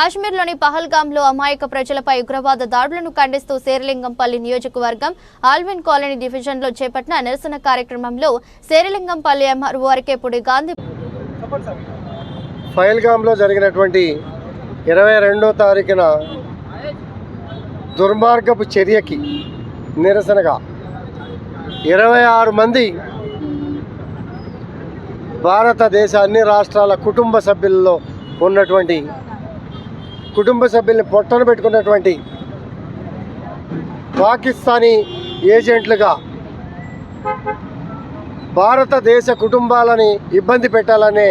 కాశ్మీర్లోని పహల్గాంలో అమాయక ప్రజలపై ఉగ్రవాద దాడులను ఖండిస్తూ శేరిలింగంపల్లి నియోజకవర్గం ఆల్విన్ కాలనీ డివిజన్లో చేపట్టిన నిరసన కార్యక్రమంలో శేరిలింగంపల్లి ఎంఆర్ఓ అరకేపూడి గాంధీ పహల్గాంలో జరిగినటువంటి 22వ తారీఖున దుర్మార్గపు చర్యకి నిరసనగా 26 మంది భారతదేశ అన్ని రాష్ట్రాల కుటుంబ సభ్యుల్లో ఉన్నటువంటి కుటుంబ సభ్యుల్ని పొట్టన పెట్టుకున్నటువంటి పాకిస్తానీ ఏజెంట్లుగా భారతదేశ కుటుంబాలని ఇబ్బంది పెట్టాలనే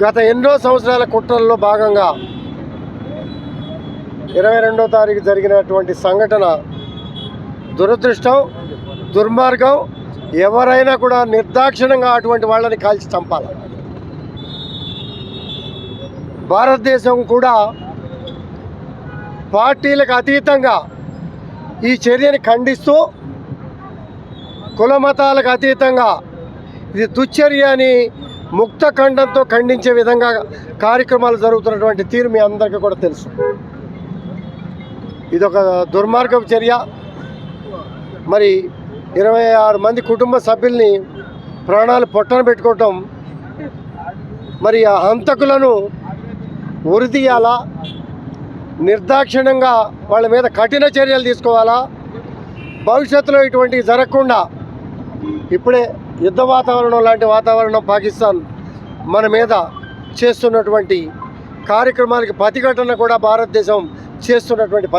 గత ఎన్నో సంవత్సరాల కుట్రల్లో భాగంగా 22వ తారీఖు జరిగినటువంటి సంఘటన దురదృష్టం, దుర్మార్గం. ఎవరైనా కూడా నిర్దాక్షిణ్యంగా అటువంటి వాళ్ళని కాల్చి చంపాలి. భారతదేశం కూడా పార్టీలకు అతీతంగా ఈ చర్యని ఖండిస్తూ, కుల మతాలకు అతీతంగా ఇది దుశ్చర్య అని ముక్త ఖండంతో ఖండించే విధంగా కార్యక్రమాలు జరుగుతున్నటువంటి తీరు మీ అందరికీ కూడా తెలుసు. ఇదొక దుర్మార్గపు చర్య. మరి 26 మంది కుటుంబ సభ్యుల్ని ప్రాణాలు పొట్టన పెట్టుకోవటం, మరి ఆ హంతకులను ఉరితీయాలా, నిర్దాక్షిణ్యంగా వాళ్ళ మీద కఠిన చర్యలు తీసుకోవాలా, భవిష్యత్తులో ఇటువంటివి జరగకుండా ఇప్పుడే యుద్ధ వాతావరణం లాంటి వాతావరణం పాకిస్తాన్ మన మీద చేస్తున్నటువంటి కార్యక్రమాలకి ప్రతిఘటన కూడా భారతదేశం చేస్తున్నటువంటి పని.